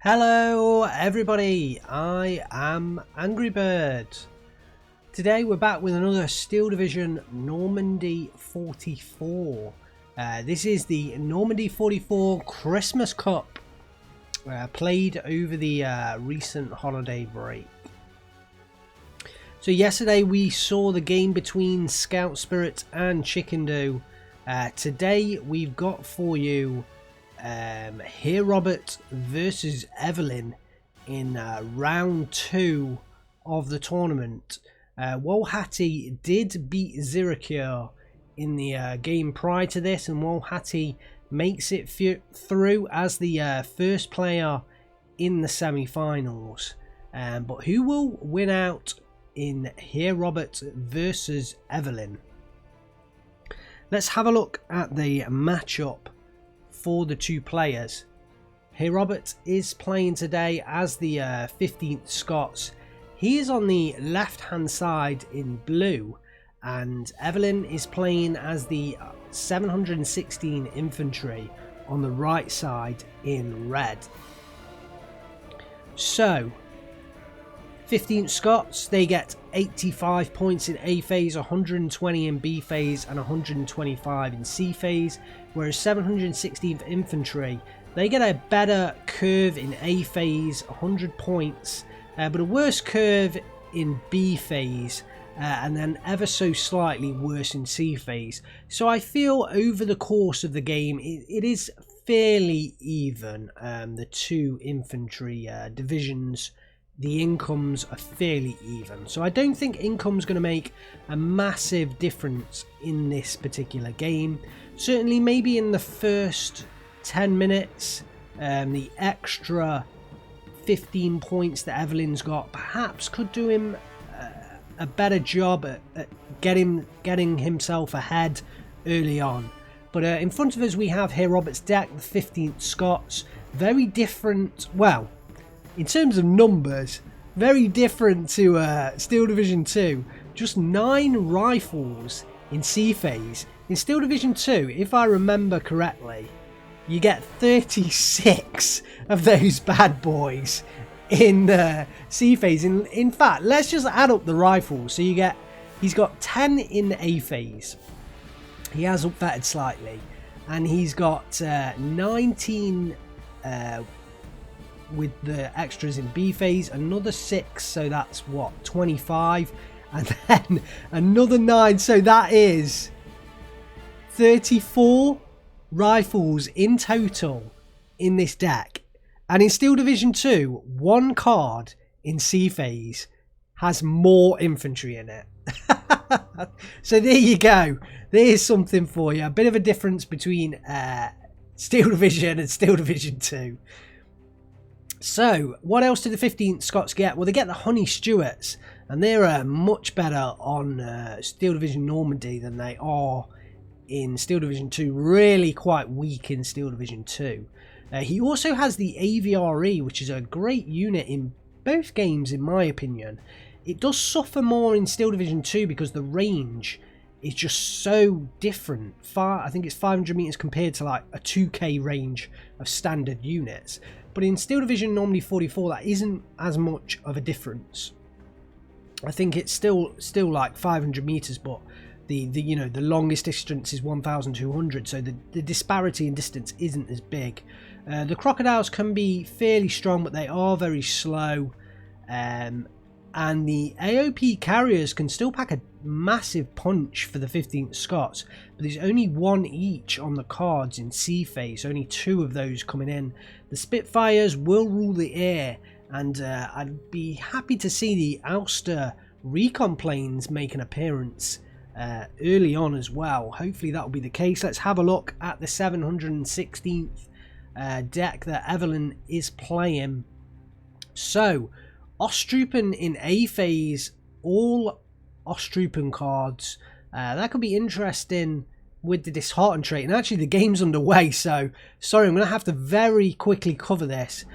Hello everybody, I am Angry Bird. Today we're back with another Steel Division Normandy 44. This is the Normandy 44 Christmas Cup, played over the recent holiday break. So yesterday we saw the game between Scout Spirit and Chicken Dough. Today we've got for you Herr versus Evelynn in round 2 of the tournament. Wolhati did beat Ziracure in the game prior to this, and Wolhati makes it through as the first player in the semi-finals. But who will win out in Herr versus Evelynn? Let's have a look at the matchup for the two players. Herr is playing today as the 15th Scots. He is on the left hand side in blue, and Evelynn is playing as the 716 Infantry on the right side in red. So 15th Scots, they get 85 points in A phase, 120 in B phase and 125 in C phase, whereas 716th Infantry, they get a better curve in A phase, 100 points, but a worse curve in B phase, and then ever so slightly worse in C phase. So I feel over the course of the game it is fairly even. The two infantry divisions, the incomes are fairly even, so I don't think income's going to make a massive difference in this particular game. Certainly maybe in the first 10 minutes, the extra 15 points that Evelynn's got perhaps could do him a better job at getting himself ahead early on. But in front of us we have here Robert's deck, the 15th Scots. Very different, well, in terms of numbers, very different to Steel Division 2. Just 9 rifles in C phase. In Steel Division 2, if I remember correctly, you get 36 of those bad boys in C phase. In fact, let's just add up the rifles. So he's got 10 in A phase. He has upvetted slightly, and he's got 19 with the extras in B phase, another 6, so that's what, 25, and then another 9, so that is 34 rifles in total in this deck. And in Steel Division 2, one card in C phase has more infantry in it. So there you go, there's something for you, a bit of a difference between Steel Division and Steel Division 2. So, what else do the 15th Scots get? Well, they get the Honey Stewarts, and they're much better on Steel Division Normandy than they are in Steel Division 2. Really quite weak in Steel Division 2. He also has the AVRE, which is a great unit in both games, in my opinion. It does suffer more in Steel Division 2 because the range is just so different. I think it's 500 meters compared to like a 2k range of standard units. But in Steel Division Normandy 44, that isn't as much of a difference. I think it's still like 500 meters, but the longest distance is 1,200, so the disparity in distance isn't as big. The crocodiles can be fairly strong, but they are very slow. And the AOP carriers can still pack a massive punch for the 15th Scots, but there's only 1 each on the cards in C phase, only 2 of those coming in. The Spitfires will rule the air, and I'd be happy to see the Ulster recon planes make an appearance early on as well. Hopefully that will be the case. Let's have a look at the 716th deck that Evelynn is playing. So Ostrupen in A phase, all Ostrupen cards. That could be interesting with the dishearten trait. And actually the game's underway, so sorry, I'm going to have to very quickly cover this.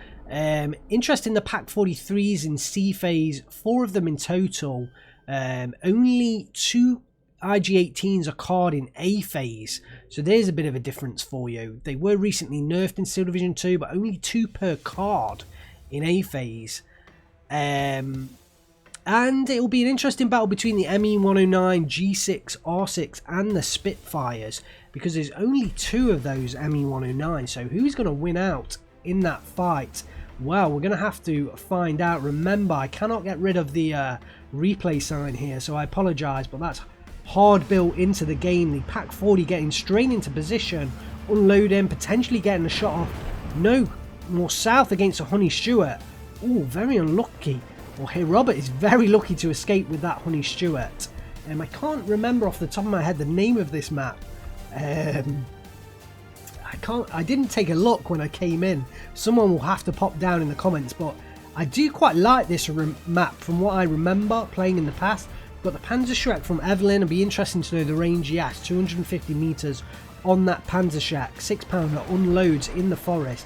Interesting, the pack 43s in C phase, 4 of them in total. Only 2 IG-18s are card in A phase, so there's a bit of a difference for you. They were recently nerfed in Steel Division 2, but only 2 per card in A phase. And it will be an interesting battle between the ME-109, G6, R6 and the Spitfires, because there's only 2 of those ME-109, so who's going to win out in that fight? Well, we're going to have to find out. Remember, I cannot get rid of the replay sign here, so I apologise, but that's hard built into the game. The Pack 40 getting straight into position, unloading, potentially getting a shot off. No, more south against a Honey Stewart. Oh, very unlucky. Well, Herr Robert is very lucky to escape with that Honey Stewart. I can't remember off the top of my head the name of this map. I didn't take a look when I came in. Someone will have to pop down in the comments, but I do quite like this map from what I remember playing in the past. Got the Panzerschreck from Evelynn. It'll be interesting to know the range. Yes, 250 meters on that Panzerschreck. 6-pounder unloads in the forest.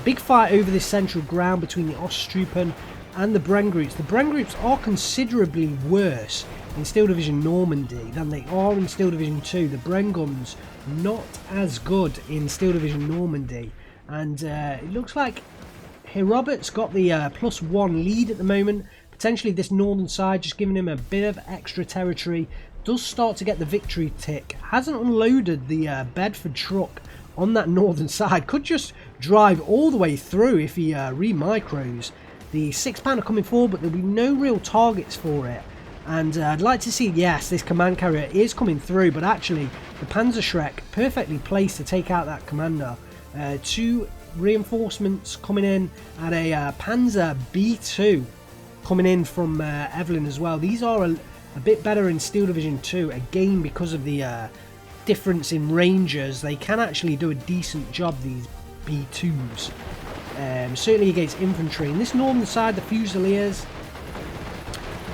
Big fight over this central ground between the Osttruppen and the Bren groups. The Bren groups are considerably worse in Steel Division Normandy than they are in Steel Division 2. The Bren guns not as good in Steel Division Normandy, and it looks like Herr Robert's got the +1 lead at the moment. Potentially this northern side just giving him a bit of extra territory. Does start to get the victory tick. Hasn't unloaded the Bedford truck on that northern side. Could just drive all the way through if he re-micros. The 6-pounder coming forward, but there'll be no real targets for it. And I'd like to see, yes, this command carrier is coming through, but actually the Panzerschreck perfectly placed to take out that commander. 2 reinforcements coming in, and a Panzer B2 coming in from Evelynn as well. These are a bit better in Steel Division 2, again because of the difference in rangers. They can actually do a decent job, these B2s, certainly against infantry. And this northern side, the Fusiliers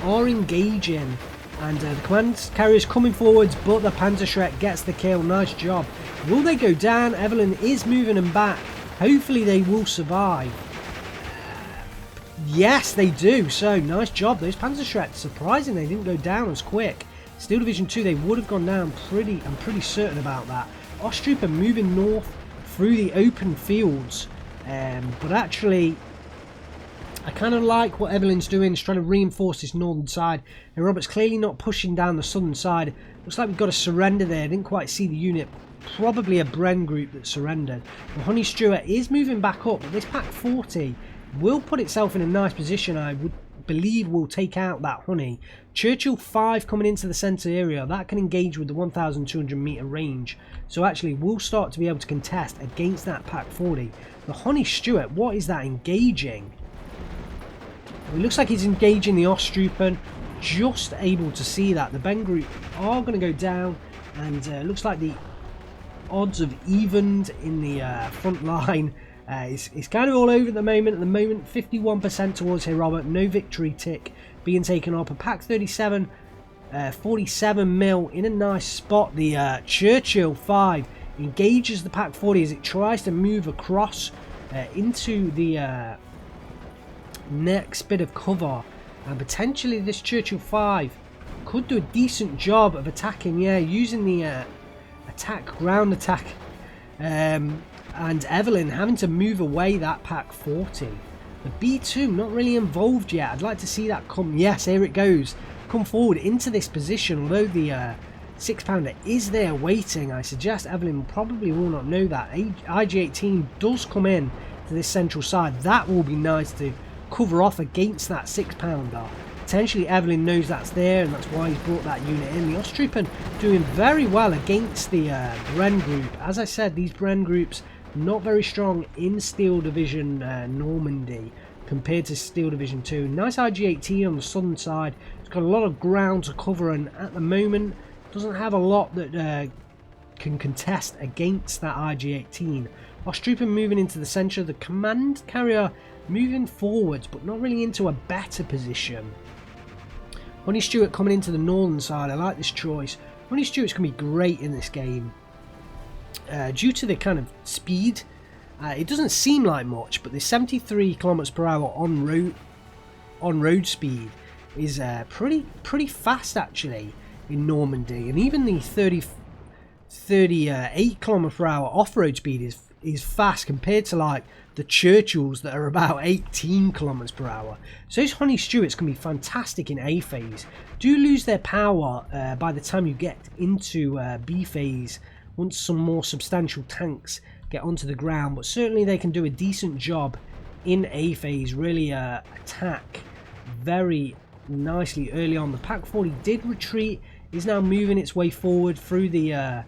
are engaging, and the command carriers coming forwards, but the Panzerschreck gets the kill. Nice job. Will they go down? Evelynn is moving them back. Hopefully they will survive. Yes, they do. So, nice job. Those Panzerschrecks, surprising they didn't go down as quick. Steel Division 2, they would have gone down I'm pretty certain about that. Osttruppen moving north through the open fields. But actually, I kind of like what Evelynn's doing. She's trying to reinforce this northern side. And Robert's clearly not pushing down the southern side. Looks like we've got a surrender there. Didn't quite see the unit. Probably a Bren group that surrendered. The Honey Stewart is moving back up, but this Pack 40 will put itself in a nice position. I would believe will take out that Honey. Churchill 5 coming into the centre area. That can engage with the 1,200 metre range. So actually we'll start to be able to contest against that Pack 40. The Honey Stewart, what is that engaging? It looks like he's engaging the Osttruppen. Just able to see that. The Ben group are going to go down, and it looks like the odds have evened in the front line. It's kind of all over at the moment. At the moment, 51% towards Herr Robert. No victory tick being taken up. A Pack 37, 47 mil in a nice spot. The Churchill 5 engages the Pack 40 as it tries to move across into the next bit of cover. And potentially this Churchill 5 could do a decent job of attacking, using the ground attack. And Evelynn having to move away that Pack 40. The B2 not really involved yet. I'd like to see that come. Yes, here it goes. Come forward into this position. Although the 6-pounder is there waiting, I suggest Evelynn probably will not know that. IG-18 does come in to this central side. That will be nice to cover off against that 6-pounder. Potentially Evelynn knows that's there, and that's why he's brought that unit in. The Osttruppen doing very well against the Bren group. As I said, these Bren groups not very strong in Steel Division Normandy compared to Steel Division 2. Nice IG-18 on the southern side. It's got a lot of ground to cover, and at the moment doesn't have a lot that can contest against that IG-18. Osttruppen moving into the centre. The command carrier moving forwards, but not really into a better position. Honey Stewart coming into the northern side. I like this choice. Honey Stewart's going to be great in this game. Due to the kind of speed, it doesn't seem like much, but the 73 kilometers per hour on road speed is pretty fast actually. in Normandy, and even the 38 kilometers per hour off-road speed is fast compared to like the Churchills that are about 18 kilometers per hour. So those Honey Stewarts can be fantastic in A phase. Do lose their power by the time you get into B phase once some more substantial tanks get onto the ground, but certainly they can do a decent job in A phase, really attack very nicely early on. The Pack 40 did retreat, is now moving its way forward through the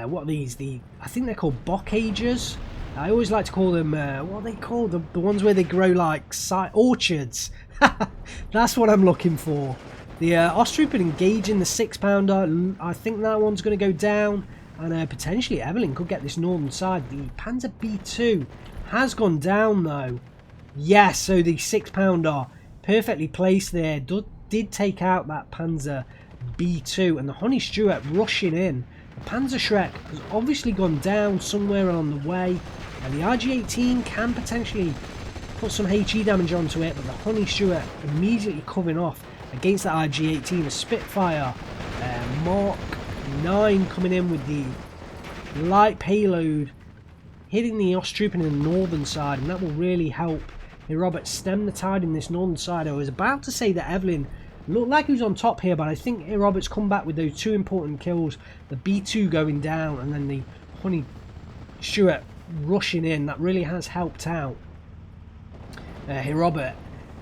what are these? I think they're called bockages. I always like to call them what are they called? The ones where they grow like orchards. That's what I'm looking for. The Osttrooper engaging the 6-pounder. I think that one's going to go down, and potentially Evelynn could get this northern side. The Panzer B2 has gone down though. Yes, so the 6-pounder perfectly placed there did take out that Panzer B2, and the Honey Stewart rushing in. The Panzer Shrek has obviously gone down somewhere along the way, and the RG-18 can potentially put some HE damage onto it, but the Honey Stewart immediately coming off against that RG-18. A Spitfire Mark 9 coming in with the light payload, hitting the Osttrooper in the northern side, and that will really help Robert stem the tide in this northern side. I was about to say that Evelynn looked like he was on top here, but I think Robert's come back with those two important kills, the B2 going down and then the Honey Stewart rushing in. That really has helped out Robert.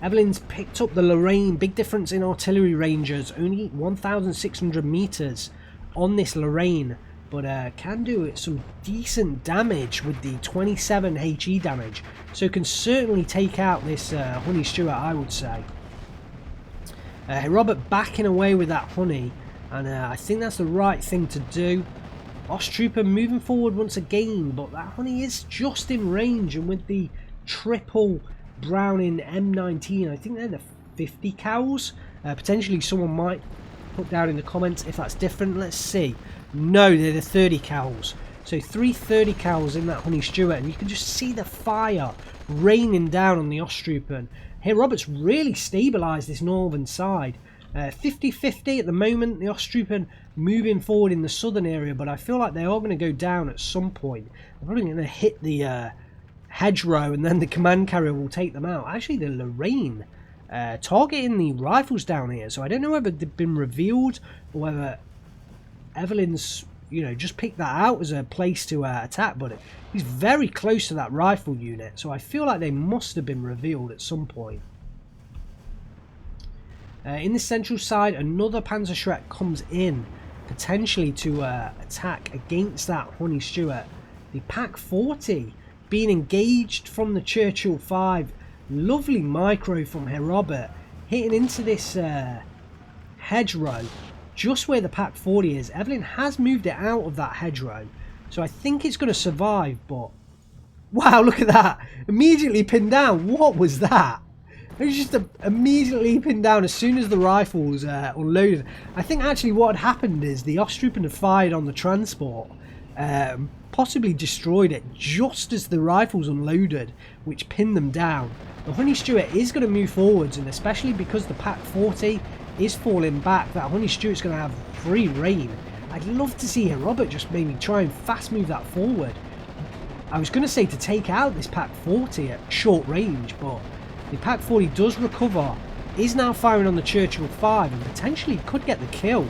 Evelynn's picked up the Lorraine. Big difference in artillery ranges, only 1,600 meters on this Lorraine, but can do some decent damage with the 27 HE damage, so can certainly take out this Honey Stewart, I would say. Robert backing away with that Honey, and I think that's the right thing to do. Osttrooper moving forward once again, but that Honey is just in range, and with the triple Browning M19, I think they're the 50 cows. Potentially someone might put down in the comments if that's different. Let's see. No, they're the 30 cows. So 330 cows in that Honey Stewart, and you can just see the fire raining down on the Osttrooper. And here Roberts really stabilised this northern side. 50-50 at the moment. The Osttrooper moving forward in the southern area, but I feel like they are going to go down at some point. They're probably going to hit the hedgerow, and then the command carrier will take them out. Actually, the Lorraine targeting the rifles down here, so I don't know whether they've been revealed or whether Evelynn's just picked that out as a place to attack, but he's very close to that rifle unit, so I feel like they must have been revealed at some point. In the central side, another Panzer Shrek comes in, potentially to attack against that Honey Stewart. The Pack 40 being engaged from the Churchill 5. Lovely micro from Herr Robert, hitting into this hedgerow just where the Pack 40 is. Evelynn has moved it out of that hedgerow, so I think it's going to survive, but wow, look at that, immediately pinned down. What was that? It was just immediately pinned down as soon as the rifles unloaded. I think actually what had happened is the Osttrooper had fired on the transport, possibly destroyed it just as the rifles unloaded, which pinned them down. The Honey Stewart is going to move forwards, and especially because the Pack 40 is falling back, that Honey Stewart's going to have free reign. I'd love to see Herr Robert just maybe try and fast move that forward. I was going to say to take out this Pack 40 at short range, but the Pack 40 does recover, is now firing on the Churchill 5, and potentially could get the kill.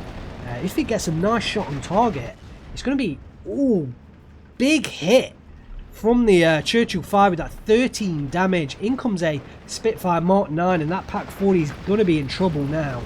If he gets a nice shot on target, it's going to be, ooh, big hit from the Churchill 5 with that 13 damage. In comes a Spitfire Mark 9, and that Pack 40 is going to be in trouble now.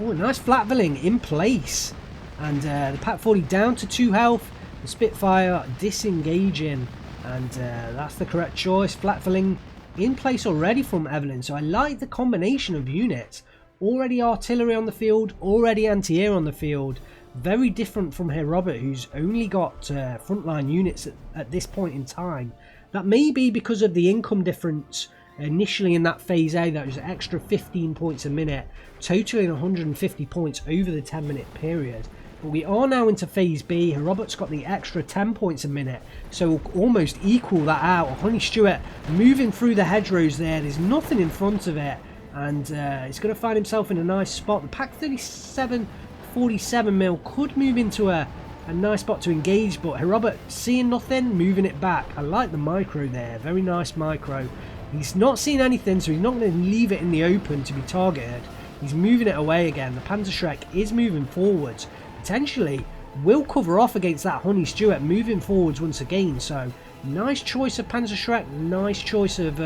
Oh, nice flatvilling in place, and the Pack 40 down to 2 health. The Spitfire disengaging, and that's the correct choice. Flatvilling in place already from Evelynn, so I like the combination of units. Already artillery on the field, already anti-air on the field. Very different from Herr Robert, who's only got frontline units at this point in time. That may be because of the income difference initially in that phase A. That was an extra 15 points a minute, totaling 150 points over the 10-minute period. But we are now into phase B. Herr Robert's got the extra 10 points a minute, so we'll almost equal that out. Honey Stewart moving through the hedgerows there. There's nothing in front of it. And he's going to find himself in a nice spot. The Pack 37 47mm could move into a nice spot to engage, but Herr seeing nothing, moving it back. I like the micro there, very nice micro. He's not seeing anything, so he's not going to leave it in the open to be targeted. He's moving it away again. The Panzerschreck is moving forwards. Potentially will cover off against that Honey Stewart, moving forwards once again. So nice choice of Panzerschreck, nice choice of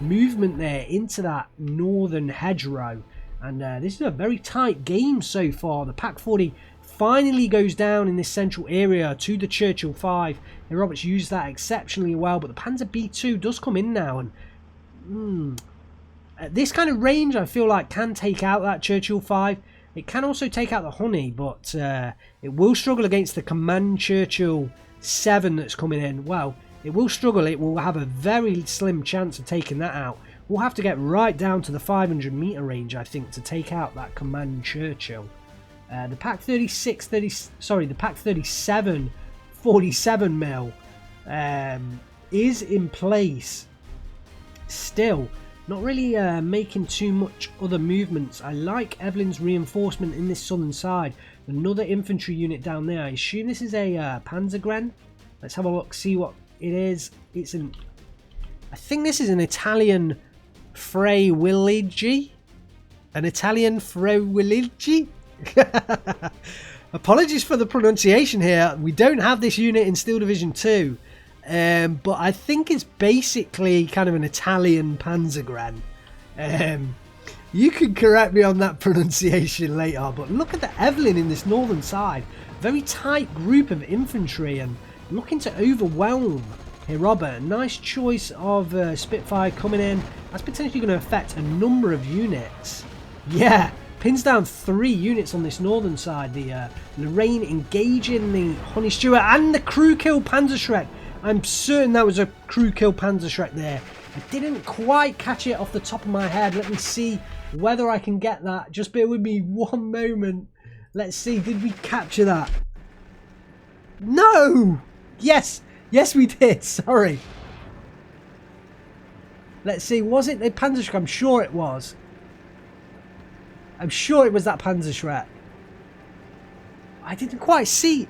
movement there into that northern hedgerow. And this is a very tight game so far. The Pack 40 finally goes down in this central area to the Churchill 5. And Roberts used that exceptionally well, but the Panzer B2 does come in now, and at this kind of range I feel like can take out that Churchill 5. It can also take out the Honey, but it will struggle against the Command Churchill 7 that's coming in. Well, it will struggle. It will have a very slim chance of taking that out. We'll have to get right down to the 500 meter range, I think, to take out that Command Churchill. The Pack 37 47mm is in place still, not really making too much other movements. I like Evelynn's reinforcement in this southern side. Another infantry unit down there. I assume this is a Panzergren. Let's have a look, see what it is. I think this is an Italian Freiwillige. An Italian Freiwillige? Apologies for the pronunciation here. We don't have this unit in Steel Division 2, but I think it's basically kind of an Italian Panzergren. You can correct me on that pronunciation later, but look at the Evelynn in this northern side. Very tight group of infantry and looking to overwhelm Herr. Nice choice of Spitfire coming in. That's potentially going to affect a number of units. Yeah, pins down 3 units on this northern side. The Lorraine engaging the Honey Stewart and the crew kill Panzerschreck. I'm certain that was a crew kill Panzerschreck there. I didn't quite catch it off the top of my head. Let me see whether I can get that. Just bear with me one moment. Let's see, did we capture that? No! Yes! Yes, we did. Sorry. Let's see, was it the Panzerschreck? I'm sure it was. I'm sure it was that Panzerschreck. I didn't quite see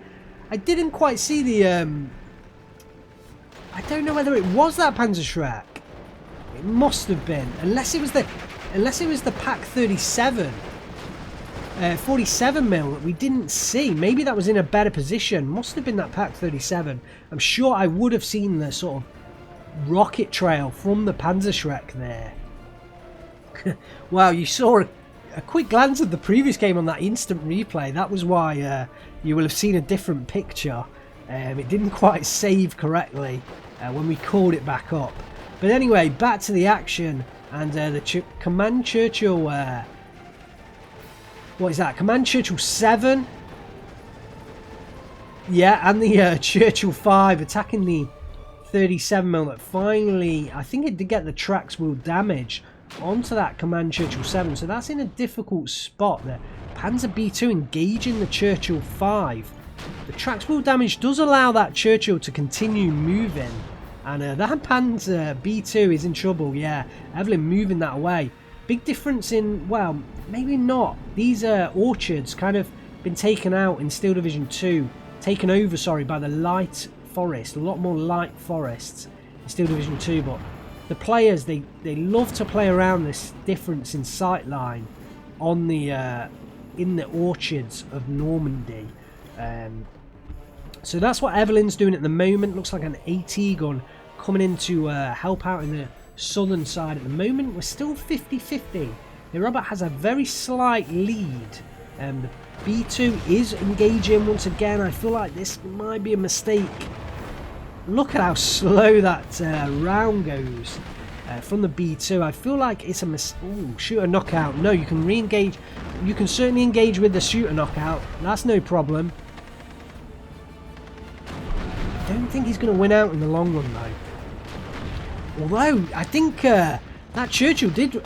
the I don't know whether it was that Panzerschreck. It must have been, unless it was the Pack 37 47mm that we didn't see. Maybe that was in a better position. Must have been that Pack 37. I'm sure I would have seen the sort of rocket trail from the Panzerschreck there. Wow, you saw a quick glance at the previous game on that instant replay. That was why you will have seen a different picture. It didn't quite save correctly when we called it back up. But anyway, back to the action, and the Command Churchill. What is that? Command Churchill 7. Yeah, and the Churchill 5 attacking the 37mm that finally, I think it did get the tracks wheel damage onto that Command Churchill 7. So that's in a difficult spot there. Panzer B2 engaging the Churchill 5. The tracks wheel damage does allow that Churchill to continue moving. And that Panzer B2 is in trouble, yeah. Evelynn moving that away. Big difference in, well, maybe not. These orchards kind of been taken out in Steel Division 2. Taken over, sorry, by the light forest. A lot more light forests in Steel Division 2. But the players, they love to play around this difference in sight line on the in the orchards of Normandy. So that's what Evelynn's doing at the moment. Looks like an AT gun coming in to help out in the southern side. At the moment, we're still 50-50. Robert has a very slight lead. The B2 is engaging once again. I feel like this might be a mistake. Look at how slow that round goes from the B2. I feel like it's a mistake. Ooh, shooter knockout. No, you can re-engage. You can certainly engage with the shooter knockout. That's no problem. I don't think he's going to win out in the long run, though. Although, I think that Churchill did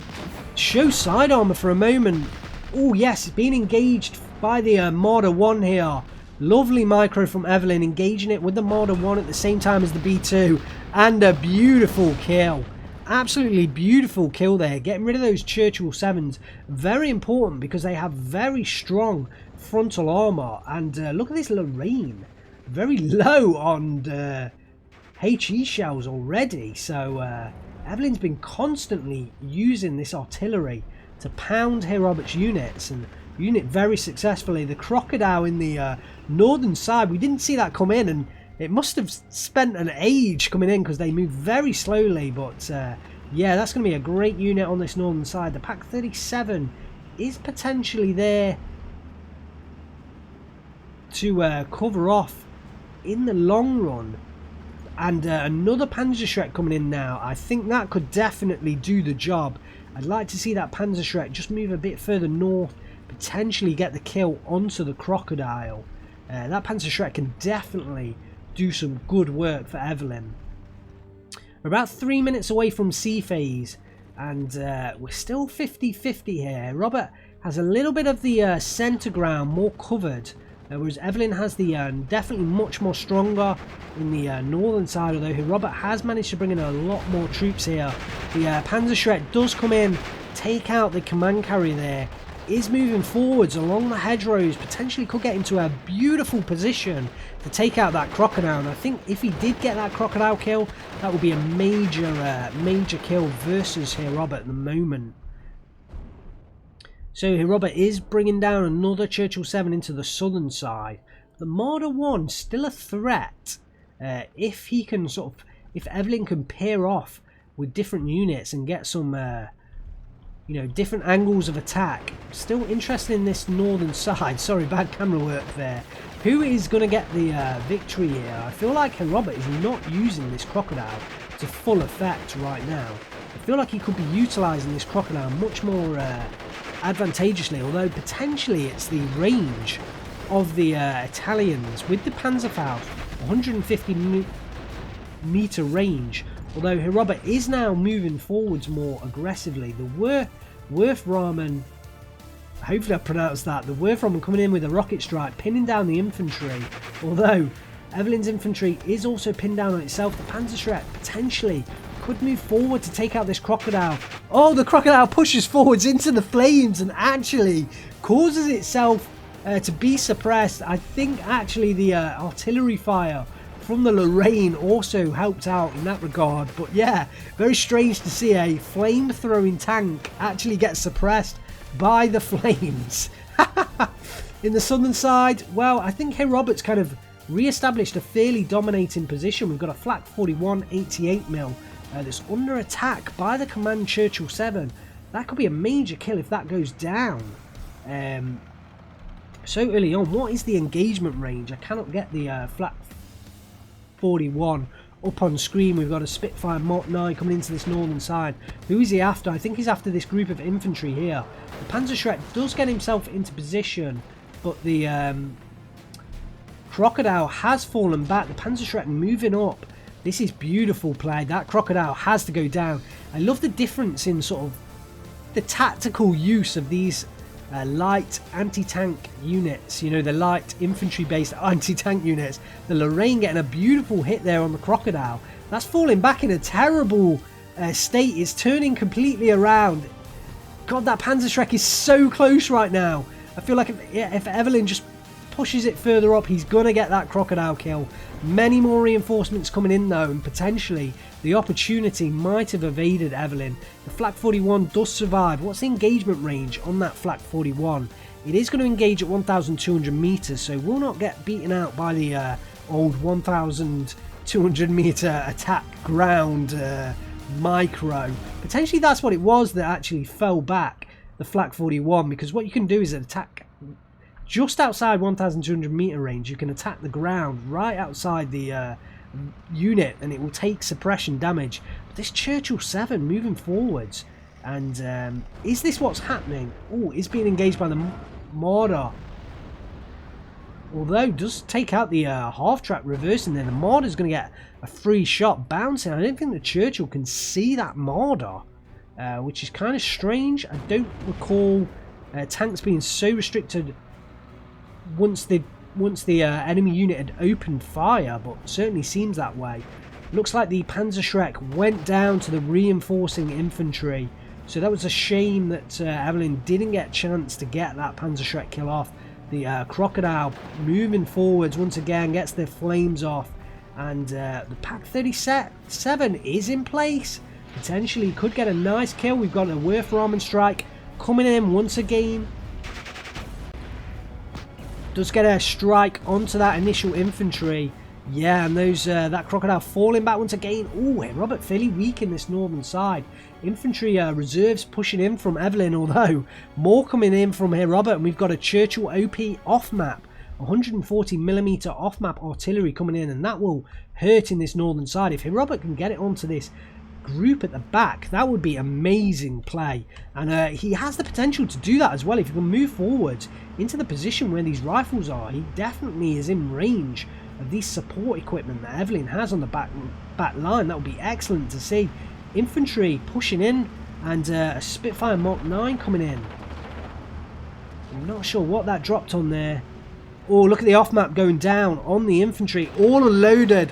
show side armour for a moment. Oh, yes, being engaged by the Marder 1 here. Lovely micro from Evelynn, engaging it with the Marder 1 at the same time as the B2. And a beautiful kill. Absolutely beautiful kill there. Getting rid of those Churchill 7s. Very important because they have very strong frontal armor. And look at this Lorraine. Very low on HE shells already. So Evelynn's been constantly using this artillery to pound Herr Robert's units. And unit very successfully. The Crocodile in the northern side. We didn't see that come in. And it must have spent an age coming in because they move very slowly. But yeah, that's going to be a great unit on this northern side. The Pack 37 is potentially there to cover off in the long run. And another Panzerschreck coming in now. I think that could definitely do the job. I'd like to see that Panzerschreck just move a bit further north. Potentially get the kill onto the Crocodile. That Panzerschreck can definitely do some good work for Evelynn. We're about 3 minutes away from C phase, and we're still 50-50 here. Robert has a little bit of the centre ground more covered, whereas Evelynn has the definitely much more stronger in the northern side, although Robert has managed to bring in a lot more troops here. The Panzerschreck does come in, take out the command carrier there, is moving forwards along the hedgerows, potentially could get into a beautiful position to take out that Crocodile. And I think if he did get that Crocodile kill, that would be a major kill versus Herr Robert at the moment. So Herr Robert is bringing down another Churchill 7 into the southern side. The Marder 1 still a threat if he can if Evelynn can pair off with different units and get some different angles of attack. Still interested in this northern side. Sorry, bad camera work there. Who is going to get the victory here? I feel like Herr Robert is not using this Crocodile to full effect right now. I feel like he could be utilising this Crocodile much more advantageously, although potentially it's the range of the Italians with the Panzerfaust, 150 meter range. Although Herr Robert is now moving forwards more aggressively. The Wurfrahmen, hopefully I pronounced that, the Wurfrahmen coming in with a rocket strike, pinning down the infantry. Although Evelynn's infantry is also pinned down on itself. The Panzerschreck potentially could move forward to take out this Crocodile. Oh, the Crocodile pushes forwards into the flames and actually causes itself to be suppressed. I think actually the artillery fire from the Lorraine also helped out in that regard. But yeah, very strange to see a flame-throwing tank actually get suppressed by the flames. In the southern side, well, I think Herr Robert's kind of re-established a fairly dominating position. We've got a Flak 41 88mm that's under attack by the Command Churchill 7. That could be a major kill if that goes down. So early on, what is the engagement range? I cannot get the Flak 41 up on screen. We've got a Spitfire Mach 9 coming into this northern side. Who is he after? I think he's after this group of infantry here. The Panzerschreck does get himself into position, but the Crocodile has fallen back. The Panzerschreck moving up. This is beautiful play. That Crocodile has to go down. I love the difference in sort of the tactical use of these light anti-tank units, the light infantry based anti-tank units. The Lorraine getting a beautiful hit there on the Crocodile. That's falling back in a terrible state. It's turning completely around. God, that Panzerschreck is so close right now. I feel like if Evelynn just pushes it further up, he's gonna get that Crocodile kill. Many more reinforcements coming in though, and potentially the opportunity might have evaded Evelynn. The Flak 41 does survive. What's the engagement range on that Flak 41? It is going to engage at 1,200 meters, so will not get beaten out by the old 1,200 meter attack ground micro. Potentially that's what it was that actually fell back, the Flak 41, because what you can do is attack just outside 1,200 meter range. You can attack the ground right outside the unit and it will take suppression damage. But this Churchill 7 moving forwards, and is this what's happening? Oh, it's being engaged by the Marder. Although does take out the half-track reversing there. The Marder's going to get a free shot bouncing. I don't think the Churchill can see that Marder, which is kind of strange. I don't recall tanks being so restricted once the enemy unit had opened fire, but certainly seems that way. Looks like the Panzerschreck went down to the reinforcing infantry. So that was a shame that Evelynn didn't get a chance to get that Panzerschreck kill off. The Crocodile moving forwards once again, gets their flames off. And the Pak 37 is in place. Potentially could get a nice kill. We've got a Werfer strike coming in once again. Does get a strike onto that initial infantry. Yeah, and those that Crocodile falling back once again. Oh, Herr Robert fairly weak in this northern side. Infantry reserves pushing in from Evelynn, although more coming in from Herr Robert. And we've got a Churchill OP off-map. 140mm off-map artillery coming in, and that will hurt in this northern side. If Herr Robert can get it onto this group at the back, that would be amazing play. And he has the potential to do that as well. If he can move forward into the position where these rifles are, he definitely is in range of these support equipment that Evelynn has on the back line. That would be excellent to see. Infantry pushing in, and a Spitfire Mark 9 coming in. I'm not sure what that dropped on there. Oh, look at the off-map going down on the infantry, all loaded.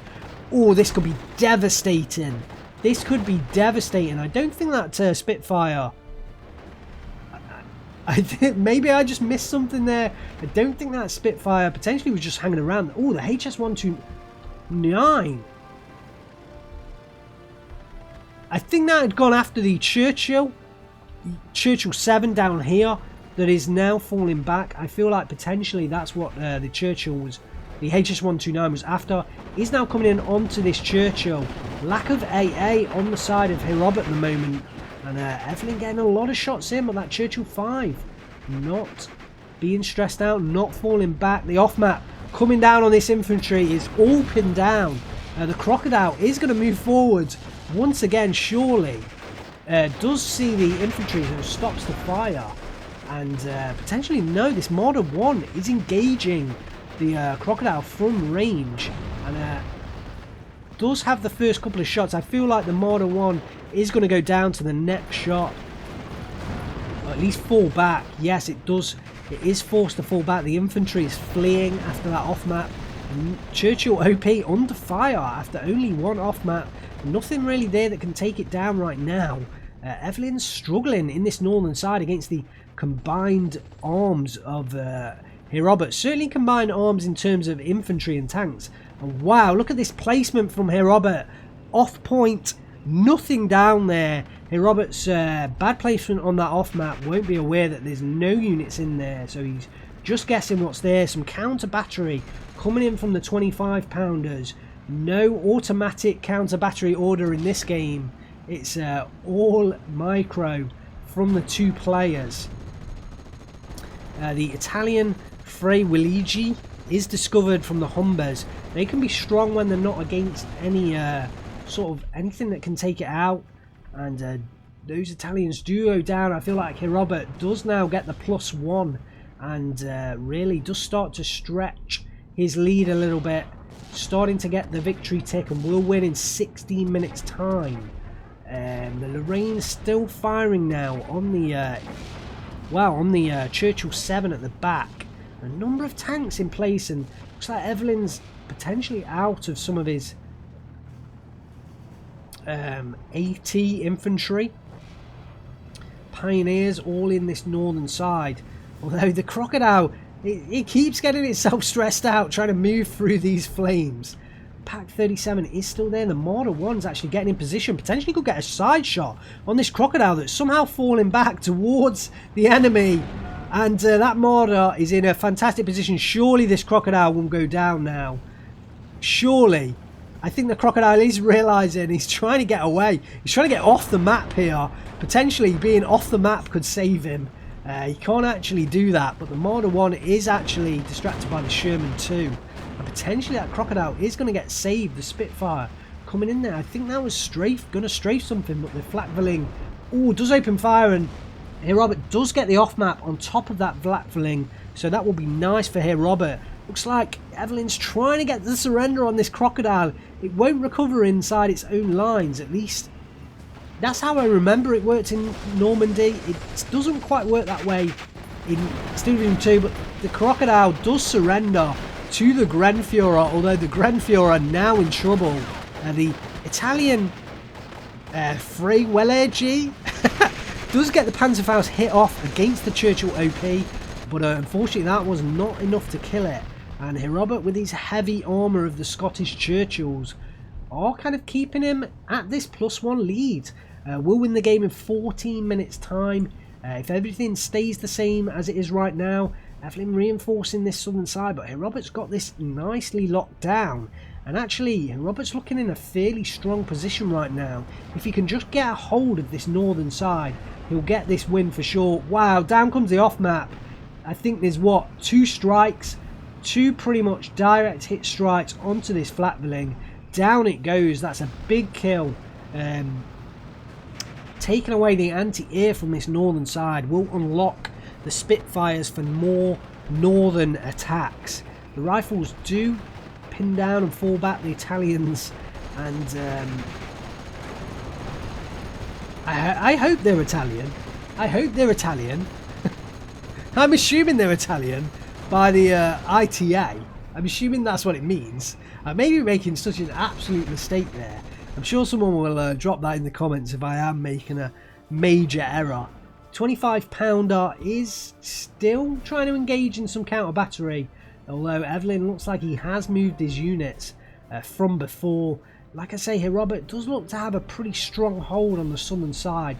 Oh, this could be devastating. This could be devastating. I don't think that Spitfire... I think maybe I just missed something there. I don't think that Spitfire potentially was just hanging around. Oh, the HS-129. I think that had gone after the Churchill 7 down here that is now falling back. I feel like potentially that's what the Churchill was, the HS-129 was after. Is now coming in onto this Churchill. Lack of AA on the side of Herr Robert at the moment. And Evelynn getting a lot of shots in, but that Churchill 5 not being stressed out, not falling back. The off-map coming down on this infantry is all pinned down. The Crocodile is going to move forward once again, surely. Does see the infantry who stops the fire. And potentially, no, this Marder 1 is engaging the Crocodile from range. And does have the first couple of shots. I feel like the Marder 1 is going to go down to the next shot. Or at least fall back. Yes, it does. It is forced to fall back. The infantry is fleeing after that off-map. Churchill OP under fire after only one off-map. Nothing really there that can take it down right now. Evelynn's struggling in this northern side against the combined arms of Herr Robert. Certainly combined arms in terms of infantry and tanks. And wow, look at this placement from Herr Robert. Off point, nothing down there. Herr Robert's bad placement on that off map won't be aware that there's no units in there. So he's just guessing what's there. Some counter battery coming in from the 25 pounders. No automatic counter battery order in this game. It's all micro from the two players. The Italian Frey-Wiligi is discovered from the Humbers. They can be strong when they're not against any sort of anything that can take it out. And those Italians do go down. I feel like Herr Robert does now get the +1 and really does start to stretch his lead a little bit. Starting to get the victory tick and will win in 16 minutes time. The Lorraine's still firing now on the Churchill 7 at the back. A number of tanks in place, and looks like Evelynn's potentially out of some of his AT infantry. Pioneers all in this northern side. Although the Crocodile, it keeps getting itself stressed out trying to move through these flames. Pak 37 is still there. The Marder 1's actually getting in position. Potentially could get a side shot on this Crocodile that's somehow falling back towards the enemy. And that Marder is in a fantastic position. Surely this Crocodile will go down now. Surely. I think the Crocodile is realising he's trying to get away. He's trying to get off the map here. Potentially being off the map could save him. He can't actually do that. But the Marder 1 is actually distracted by the Sherman 2. And potentially that Crocodile is going to get saved. The Spitfire coming in there. I think that was going to strafe something, but the Flakveling does open fire, and Herr Robert does get the off map on top of that Flakveling, so that will be nice for Herr Robert. Looks like Evelynn's trying to get the surrender on this Crocodile. It won't recover inside its own lines, at least that's how I remember it worked in Normandy. It doesn't quite work that way in Steel Division 2, but the Crocodile does surrender to the Grenführer, although the Grenführer now in trouble. The Italian Frewellergy does get the Panzerfaust hit off against the Churchill OP, but unfortunately that was not enough to kill it. And Herr with his heavy armour of the Scottish Churchills are kind of keeping him at this +1 lead. We'll win the game in 14 minutes time. If everything stays the same as it is right now, Evelynn reinforcing this southern side, but Her's got this nicely locked down. And actually, Her's looking in a fairly strong position right now. If he can just get a hold of this northern side, he'll get this win for sure. Wow, down comes the off map. I think there's, what, 2 strikes? 2 pretty much direct hit strikes onto this Flatvilling. Down it goes. That's a big kill. Taking away the anti-air from this northern side will unlock the Spitfires for more northern attacks. The rifles do pin down and fall back the Italians, and I hope they're Italian. I hope they're Italian. I'm assuming they're Italian by the ITA. I'm assuming that's what it means. I may be making such an absolute mistake there. I'm sure someone will drop that in the comments if I am making a major error. 25 pounder is still trying to engage in some counter battery, although Evelynn looks like he has moved his units from before. Like I say, Herr does look to have a pretty strong hold on the southern side.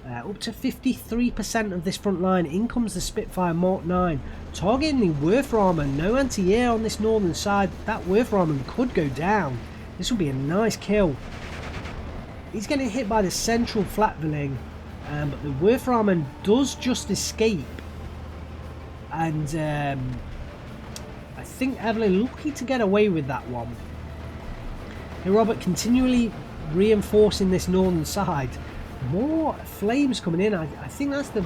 Up to 53% of this front line. In comes the Spitfire Mark 9, targeting the Werferarmen. No anti-air on this northern side. That Werferarmen could go down. This will be a nice kill. He's getting hit by the central Flatvilling, but the Werferarmen does just escape. And I think Evelynn lucky to get away with that one. Herr continually reinforcing this northern side. More flames coming in. I think that's the...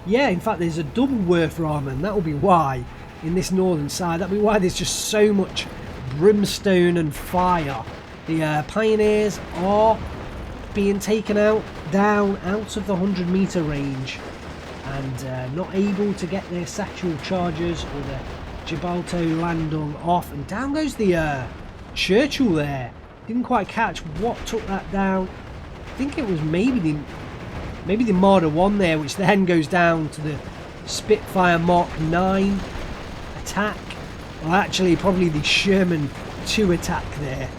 Yeah, in fact, there's a double Werferarmen. That will be why in this northern side. That'll be why there's just so much brimstone and fire. The Pioneers are being taken down out of the 100-meter range, and not able to get their satchel charges or the Gibraltar Landung off. And down goes the Churchill there. Didn't quite catch what took that down. I think it was maybe the Marder 1 there, which then goes down to the Spitfire Mark 9 attack. Well, actually, probably the Sherman 2 attack there.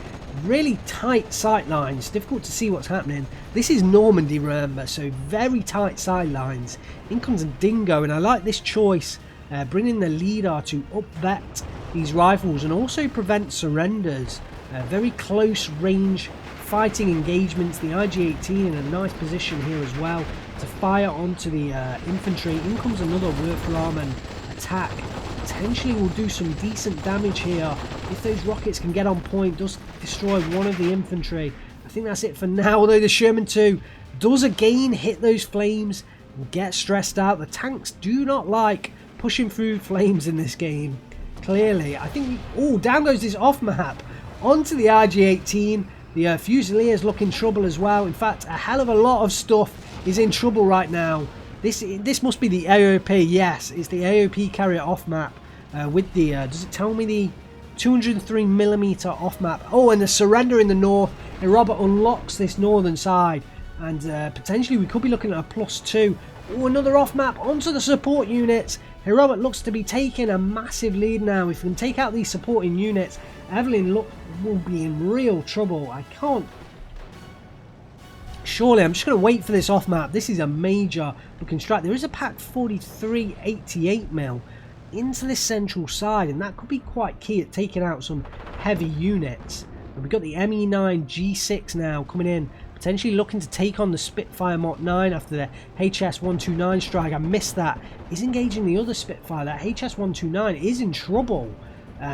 Really tight sight lines, difficult to see what's happening. This is Normandy, remember, so very tight sight lines. In comes a Dingo, and I like this choice, bringing the leader to upvet these rifles and also prevent surrenders. Very close range fighting engagements. The IG-18 in a nice position here as well to fire onto the infantry. In comes another Werferarmen attack. Potentially will do some decent damage here if those rockets can get on point. Does destroy one of the infantry. I think that's it for now, although the Sherman 2 does again hit those flames and get stressed out. The tanks do not like pushing through flames in this game, clearly. I think... Oh, down goes this off map onto the IG-18. The Fusiliers look in trouble as well. In fact, a hell of a lot of stuff is in trouble right now. This must be the AOP. Yes, it's the AOP carrier off map with the... does it tell me the 203mm off map? Oh, and the surrender in the north. Herr unlocks this northern side, and potentially we could be looking at a +2. Oh, another off map onto the support units. Herr looks to be taking a massive lead now. If we can take out these supporting units, Evelynn will be in real trouble. I can't... Surely, I'm just going to wait for this off map. This is a major looking strike. There is a Pak 43 88mm into this central side, and that could be quite key at taking out some heavy units. And we've got the ME9 G6 now coming in, potentially looking to take on the Spitfire Mark 9 after the HS-129 strike. I missed that. He's engaging the other Spitfire. That HS-129 is in trouble.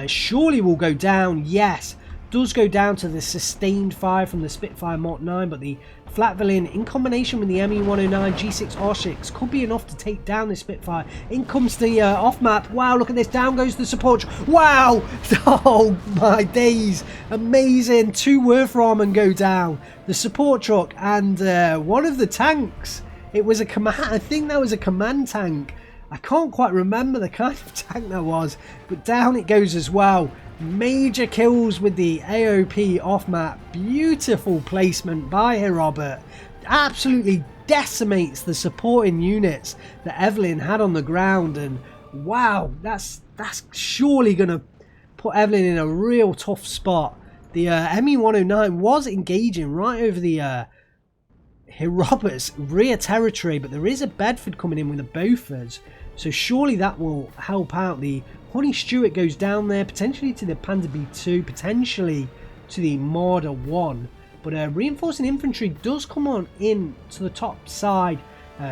Surely will go down. Yes, does go down to the sustained fire from the Spitfire Mark 9, but the Flatvillian in combination with the ME109 G6 R6 could be enough to take down the Spitfire. In comes the off map. Wow, look at this. Down goes the support. Wow! Oh my days. Amazing. 2 Werferarmen go down. The support truck and one of the tanks. It was a command. I think that was a command tank. I can't quite remember the kind of tank that was, but down it goes as well. Major kills with the AOP off map. Beautiful placement by Herr. Absolutely decimates the supporting units that Evelynn had on the ground, and wow, that's surely gonna put Evelynn in a real tough spot. The ME-109 was engaging right over the Herr's rear territory, but there is a Bedford coming in with a Beaufort, so surely that will help out. The Honey Stewart goes down there, potentially to the Panzer B2, potentially to the Marder 1. But reinforcing infantry does come on in to the top side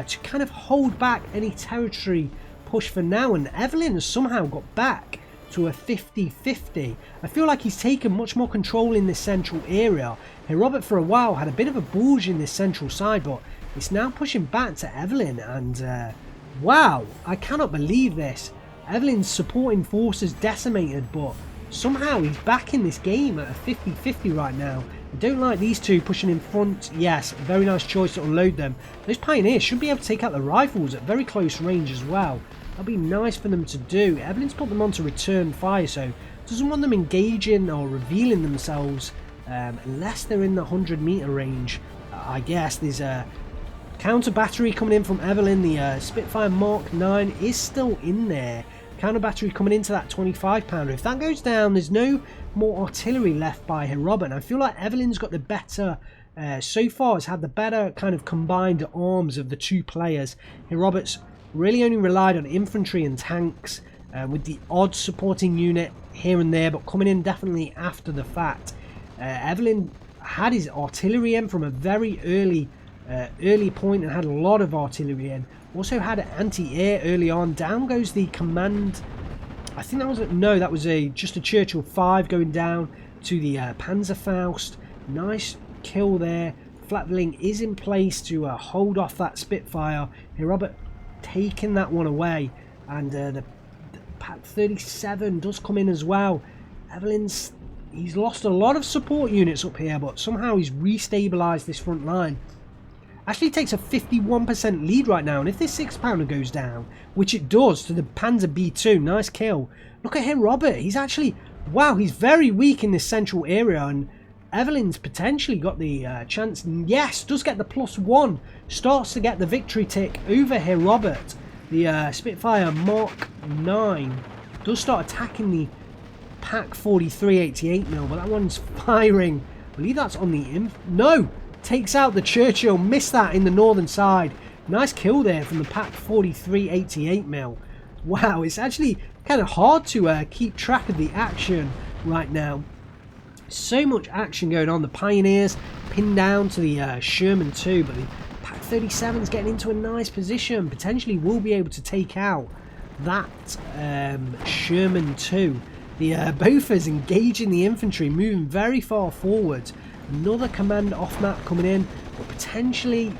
to kind of hold back any territory push for now. And Evelynn has somehow got back to a 50-50. I feel like he's taken much more control in this central area. Herr for a while had a bit of a bulge in this central side, but it's now pushing back to Evelynn. And wow, I cannot believe this. Evelynn's supporting forces decimated, but somehow he's back in this game at a 50-50 right now. I don't like these two pushing in front. Yes, very nice choice to unload them. Those Pioneers should be able to take out the rifles at very close range as well. That'll be nice for them to do. Evelynn's put them on to return fire, so doesn't want them engaging or revealing themselves unless they're in the 100-meter range. I guess there's a counter battery coming in from Evelynn. The Spitfire Mark 9 is still in there. Counter battery coming into that 25-pounder. If that goes down, there's no more artillery left by Herr, and I feel like Evelynn's got the better, so far has had the better kind of combined arms of the two players. Herr's really only relied on infantry and tanks with the odd supporting unit here and there, but coming in definitely after the fact. Evelynn had his artillery in from a very early point and had a lot of artillery in. Also had anti-air early on. Down goes the command. I think that was that was just a Churchill 5 going down to the Panzerfaust. Nice kill there. Flatling is in place to hold off that Spitfire. Herr taking that one away, and the Pak 37 does come in as well. He's lost a lot of support units up here, but somehow he's restabilized this front line. Actually takes a 51% lead right now, and if this 6-pounder goes down, which it does to the Panzer B2, nice kill. Look at Herr. He's actually, wow, he's very weak in this central area, and Evelynn's potentially got the chance. Yes, does get the +1, starts to get the victory tick over Herr. The Spitfire Mark 9 does start attacking the Pak 43 88mm, but that one's firing. I believe that's on the no! Takes out the Churchill, missed that in the northern side. Nice kill there from the Pak 43 88mm. Wow, it's actually kind of hard to keep track of the action right now. So much action going on. The Pioneers pinned down to the Sherman 2, but the Pak 37's getting into a nice position. Potentially will be able to take out that Sherman 2. The Beaufort's engaging the infantry, moving very far forward. Another command off map coming in, but potentially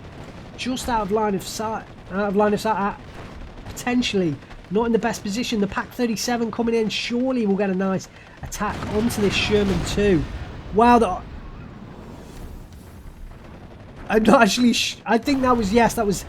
just out of line of sight. Potentially not in the best position. The Pak 37 coming in, surely will get a nice attack onto this Sherman 2. Wow, I'm not actually. I think that was, yes, that was.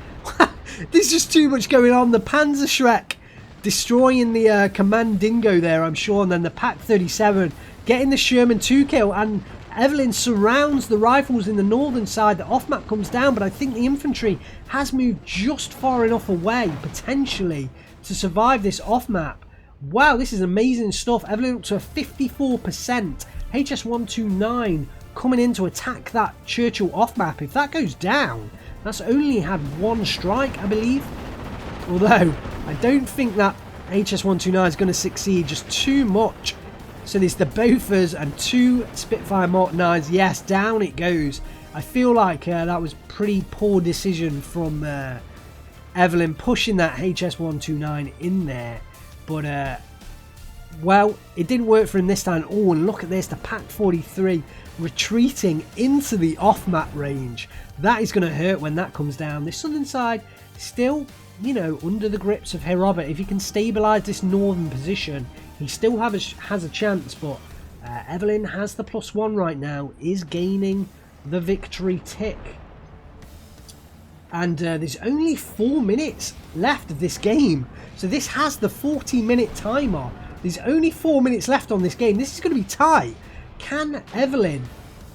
There's just too much going on. The Panzerschreck destroying the command dingo there, I'm sure, and then the Pak 37 getting the Sherman 2 kill, and Evelynn surrounds the rifles in the northern side. The off-map comes down, but I think the infantry has moved just far enough away, potentially, to survive this off-map. Wow, this is amazing stuff. Evelynn up to a 54%. HS-129 coming in to attack that Churchill off-map. If that goes down, that's only had one strike, I believe. Although, I don't think that HS-129 is going to succeed, just too much. So there's the Beauforts and 2 Spitfire Mark 9s. Yes, down it goes. I feel like that was pretty poor decision from Evelynn pushing that HS-129 in there. But, well, it didn't work for him this time. Oh, and look at this. The Pak 43 retreating into the off-map range. That is going to hurt when that comes down. This southern side still, you know, under the grips of Herr. If he can stabilise this northern position, he still has a chance, but Evelynn has the +1 right now, is gaining the victory tick. And there's only 4 minutes left of this game, so this has the 40-minute timer. There's only 4 minutes left on this game. This is going to be tight. Can Evelynn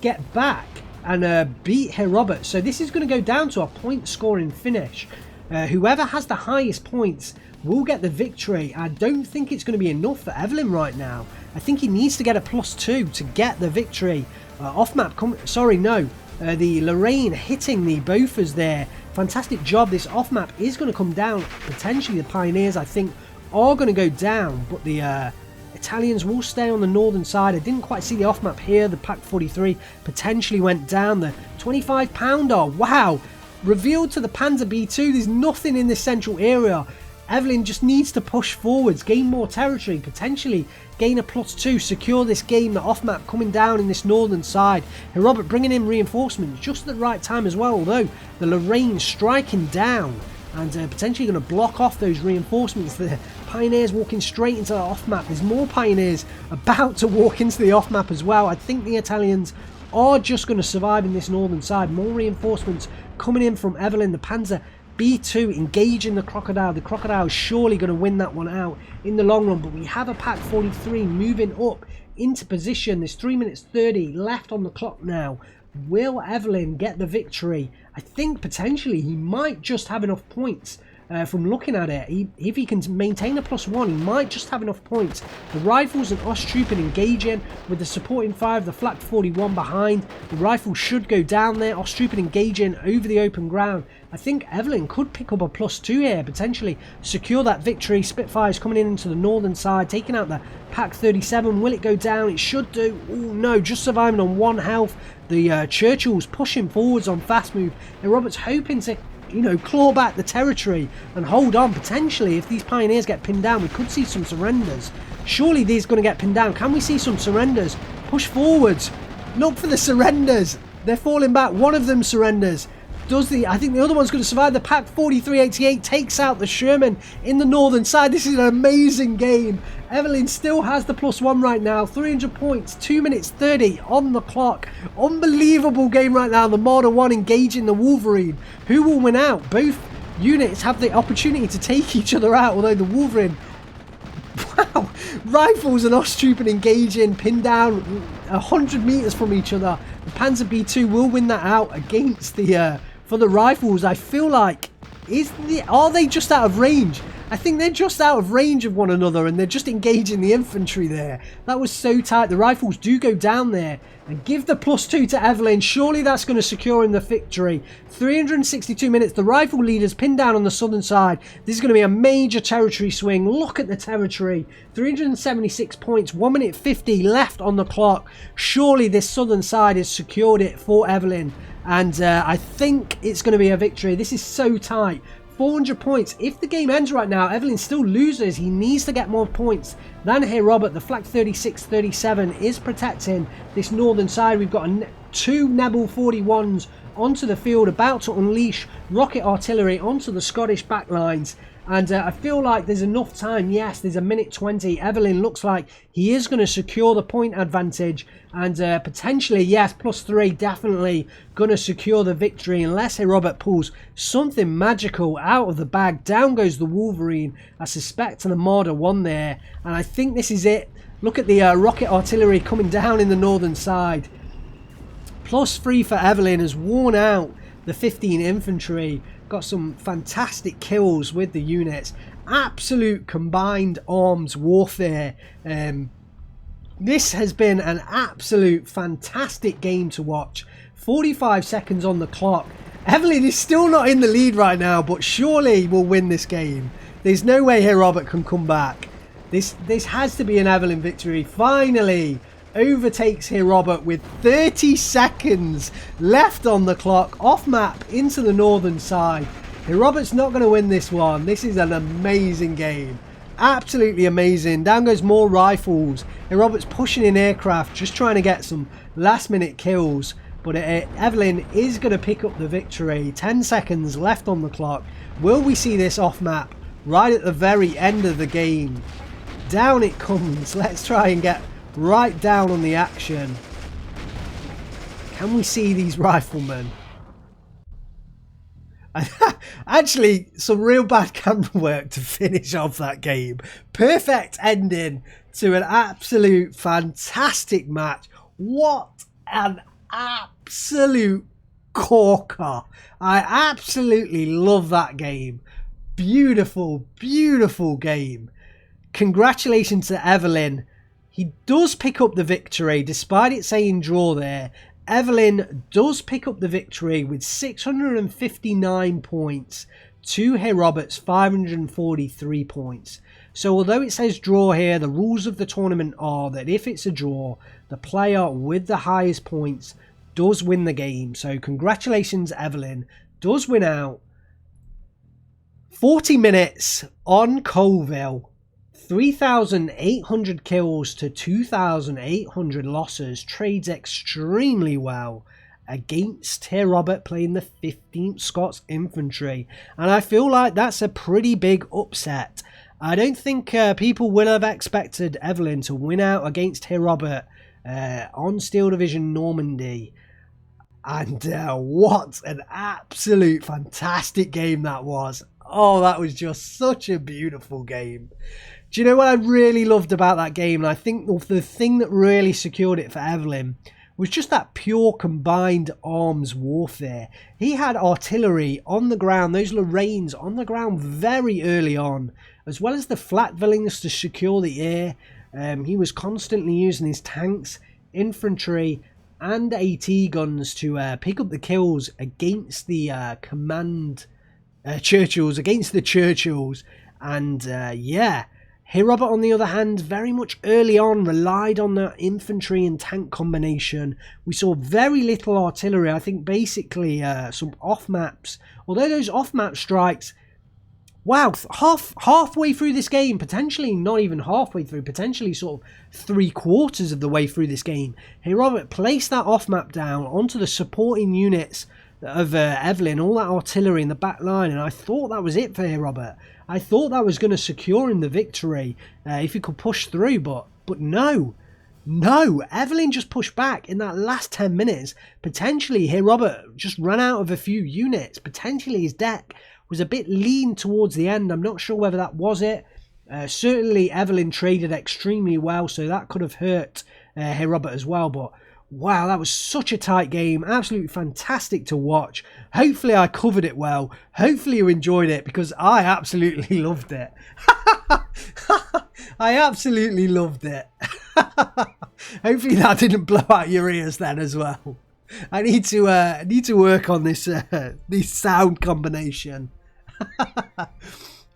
get back and beat Herr? So this is going to go down to a point scoring finish. Whoever has the highest points will get the victory. I don't think it's going to be enough for Evelynn right now. I think he needs to get a +2 to get the victory. Off map, the Lorraine hitting the Bofors there. Fantastic job. This off map is going to come down. Potentially the Pioneers, I think, are going to go down, but the Italians will stay on the northern side. I didn't quite see the off map here. The Pack 43 potentially went down. The 25 pounder, wow, revealed to the Panzer B2. There's nothing in this central area. Evelynn just needs to push forwards, gain more territory, potentially gain a +2, secure this game. The off map coming down in this northern side. Herr bringing in reinforcements just at the right time as well, although the Lorraine striking down and potentially going to block off those reinforcements. The Pioneers walking straight into the off map. There's more Pioneers about to walk into the off map as well. I think the Italians are just going to survive in this northern side. More reinforcements coming in from Evelynn. The Panzer B2 engaging the Crocodile. The Crocodile is surely going to win that one out in the long run, but we have a Pack 43 moving up into position. There's 3 minutes 30 left on the clock now. Will Evelynn get the victory? I think potentially he might just have enough points from looking at it. If he can maintain a +1, he might just have enough points. The Rifles and Osttrooping engaging with the supporting fire of the Flak 41 behind. The Rifles should go down there. Osttrooping engaging over the open ground. I think Evelynn could pick up a +2 here, potentially secure that victory. Spitfires coming in into the northern side, taking out the Pack 37. Will it go down? It should do. Oh no, just surviving on 1 health. The Churchills pushing forwards on fast move. And Robert's hoping to, claw back the territory and hold on. Potentially, if these Pioneers get pinned down, we could see some surrenders. Surely these are going to get pinned down. Can we see some surrenders? Push forwards. Look for the surrenders. They're falling back. One of them surrenders. I think the other one's going to survive. The Pack 4388 takes out the Sherman in the northern side. This is an amazing game. Evelynn still has the +1 right now. 300 points, 2 minutes 30 on the clock. Unbelievable game right now. The Marder 1 engaging the Wolverine. Who will win out? Both units have the opportunity to take each other out, although the Wolverine... Wow! Rifles and Osttrooping engaging, pinned down 100 meters from each other. The Panzer B2 will win that out against the... For the Rifles, I feel like, are they just out of range? I think they're just out of range of one another and they're just engaging the infantry there. That was so tight. The Rifles do go down there and give the +2 to Evelynn. Surely that's going to secure him the victory. 362 minutes. The Rifle leaders pinned down on the southern side. This is going to be a major territory swing. Look at the territory. 376 points. 1 minute 50 left on the clock. Surely this southern side has secured it for Evelynn. And I think it's going to be a victory. This is so tight. 400 points. If the game ends right now, Evelynn still loses. He needs to get more points than Herr. The Flak 36-37 is protecting this northern side. We've got 2 Nebel 41s onto the field, about to unleash rocket artillery onto the Scottish backlines. And I feel like there's enough time. Yes, there's 1:20. Evelynn looks like he is going to secure the point advantage. And potentially, yes, +3, definitely going to secure the victory. Unless Herr pulls something magical out of the bag. Down goes the Wolverine. I suspect the Marder 1 there. And I think this is it. Look at the rocket artillery coming down in the northern side. +3 for Evelynn has worn out the 15 infantry. Got some fantastic kills with the units. Absolute combined arms warfare. This has been an absolute fantastic game to watch. 45 seconds on the clock. Evelynn is still not in the lead right now, but surely will win this game. There's no way Herr can come back. This has to be an Evelynn victory. Finally overtakes Herr with 30 seconds left on the clock. Off map into the northern side. Herr's not going to win this one. This is an amazing game. Absolutely amazing. Down goes more Rifles. Herr's pushing in aircraft, just trying to get some last minute kills. But Evelynn is going to pick up the victory. 10 seconds left on the clock. Will we see this off map right at the very end of the game? Down it comes. Let's try and get right down on the action. Can we see these riflemen? Actually, some real bad camera work to finish off that game. Perfect ending to an absolute fantastic match. What an absolute corker. I absolutely love that game. Beautiful, beautiful game. Congratulations to Evelynn. He does pick up the victory, despite it saying draw there. Evelynn does pick up the victory with 659 points to Herr 543 points. So although it says draw here, the rules of the tournament are that if it's a draw, the player with the highest points does win the game. So congratulations, Evelynn does win out. 40 minutes on Colville. 3,800 kills to 2,800 losses. Trades extremely well against Herr Robert playing the 15th Scots Infantry. And I feel like that's a pretty big upset. I don't think people will have expected Evelynn to win out against Herr Robert on Steel Division Normandy. And what an absolute fantastic game that was. Oh, that was just such a beautiful game. Do you know what I really loved about that game? And I think the thing that really secured it for Evelynn was just that pure combined arms warfare. He had artillery on the ground, those Lorraines on the ground very early on, as well as the Flatbillings to secure the air. He was constantly using his tanks, infantry, and AT guns to pick up the kills against the Churchills, against the Churchills. And yeah, Herr Robert, on the other hand, very much early on relied on that infantry and tank combination. We saw very little artillery. I think basically some off-maps. Although those off-map strikes, wow, halfway through this game, potentially not even halfway through, potentially sort of 3/4 of the way through this game, Herr Robert placed that off-map down onto the supporting units of Evelynn, all that artillery in the back line, and I thought that was it for Herr Robert. I thought that was going to secure him the victory if he could push through, but no, Evelynn just pushed back in that last 10 minutes. Potentially Herr Robert just ran out of a few units. Potentially his deck was a bit lean towards the end. I'm not sure whether that was it. Certainly Evelynn traded extremely well, so that could have hurt Herr Robert as well, but wow, that was such a tight game. Absolutely fantastic to watch. Hopefully I covered it well. Hopefully you enjoyed it, because I absolutely loved it. I absolutely loved it. Hopefully that didn't blow out your ears then as well. I need to work on this sound combination.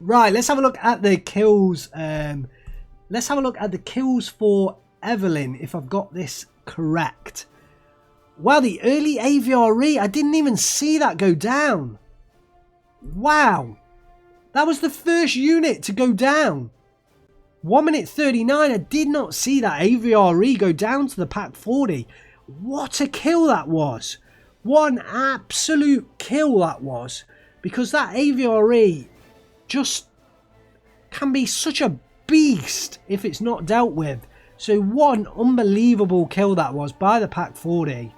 Right, let's have a look at the kills. Let's have a look at the kills for Evelynn, if I've got this correct. Wow, the early AVRE, I didn't even see that go down. Wow, that was the first unit to go down. 1 minute 39, I did not see that AVRE go down to the Pack 40. What a kill that was. What an absolute kill that was. Because that AVRE just can be such a beast if it's not dealt with. So what an unbelievable kill that was by the Pack 40.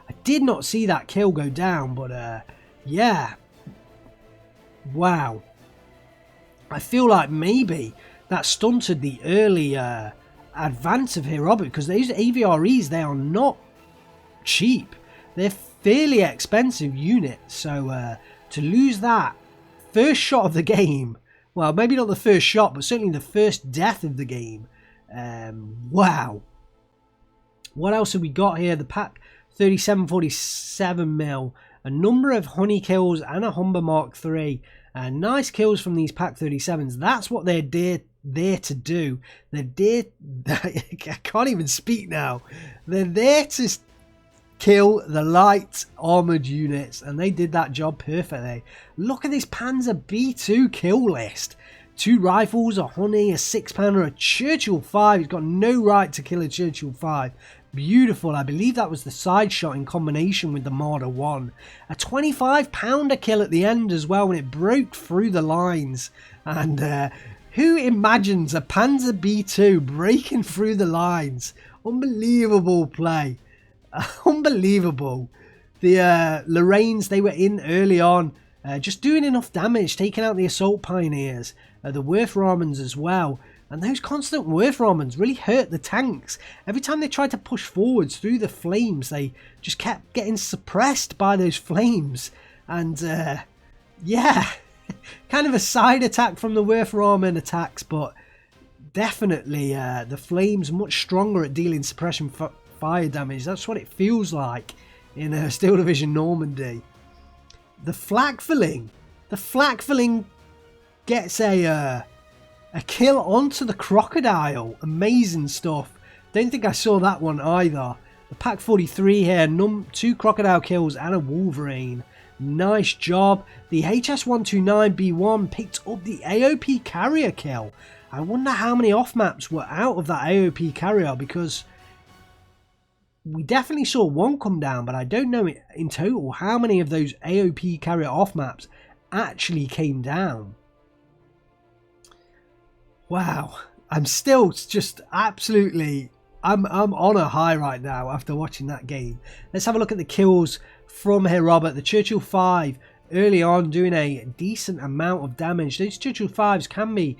I did not see that kill go down, but yeah. Wow. I feel like maybe that stunted the early advance of Herr Robert, because those AVREs, they are not cheap. They're fairly expensive units. So to lose that first shot of the game, well, maybe not the first shot, but certainly the first death of the game. Wow. What else have we got here? The Pack 37 47mm, a number of honey kills and a Humber Mark III. Nice kills from these Pack 37s. That's what they're there to do. I can't even speak now. They're there to kill the light armoured units, and they did that job perfectly. Look at this Panzer B2 kill list. 2 rifles, a honey, a 6-pounder, a Churchill 5. He's got no right to kill a Churchill 5. Beautiful. I believe that was the side shot in combination with the Marder 1. A 25-pounder kill at the end as well when it broke through the lines. And who imagines a Panzer B2 breaking through the lines? Unbelievable play. Unbelievable. The Lorraines, they were in early on. Just doing enough damage, taking out the Assault Pioneers. The Worth Ramans as well. And those constant Werferamens really hurt the tanks. Every time they tried to push forwards through the flames, they just kept getting suppressed by those flames. And yeah, kind of a side attack from the Werferamen attacks, but definitely the flames much stronger at dealing suppression fire damage. That's what it feels like in Steel Division Normandy. The Flakfelling gets a kill onto the crocodile. Amazing stuff. Don't think I saw that one either. The Pack 43 here, 2 crocodile kills and a wolverine. Nice job. The HS-129B1 picked up the AOP carrier kill. I wonder how many off maps were out of that AOP carrier, because we definitely saw one come down, but I don't know in total how many of those AOP carrier off maps actually came down. Wow, I'm still just absolutely, I'm on a high right now after watching that game. Let's have a look at the kills from Herr Robert. The Churchill 5 early on doing a decent amount of damage. Those Churchill 5s can be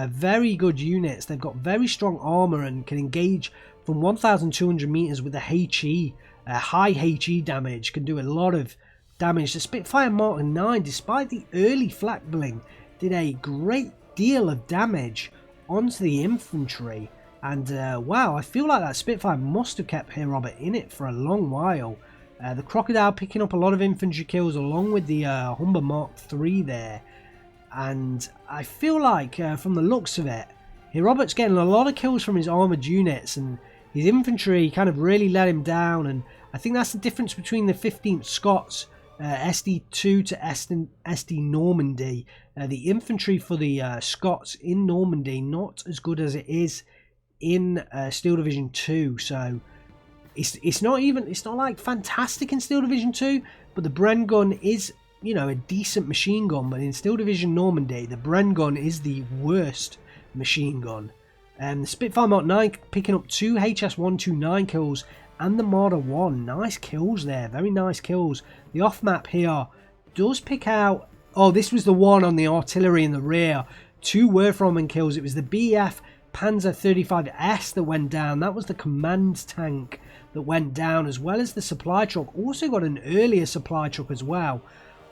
very good units. They've got very strong armor and can engage from 1,200 meters with the HE. High HE damage, can do a lot of damage. The Spitfire Mark 9, despite the early flak bling, did a great deal of damage onto the infantry. And wow, I feel like that Spitfire must have kept Herr Robert in it for a long while. The Crocodile picking up a lot of infantry kills along with the Humber Mark 3 there. And I feel like from the looks of it, Herr Robert's getting a lot of kills from his armoured units, and his infantry kind of really let him down. And I think that's the difference between the 15th Scots SD2 to SD Normandy. The infantry for the Scots in Normandy not as good as it is in Steel Division 2. So it's not like fantastic in Steel Division 2, but the Bren gun is, you know, a decent machine gun. But in Steel Division Normandy, the Bren gun is the worst machine gun. The Spitfire Mark 9 picking up 2 HS-129 kills and the Marder 1. Nice kills there, very nice kills. The off map here does pick out, oh, this was the one on the artillery in the rear. 2 Werframen kills. It was the BF Panzer 35S that went down. That was the command tank that went down, as well as the supply truck. Also got an earlier supply truck as well.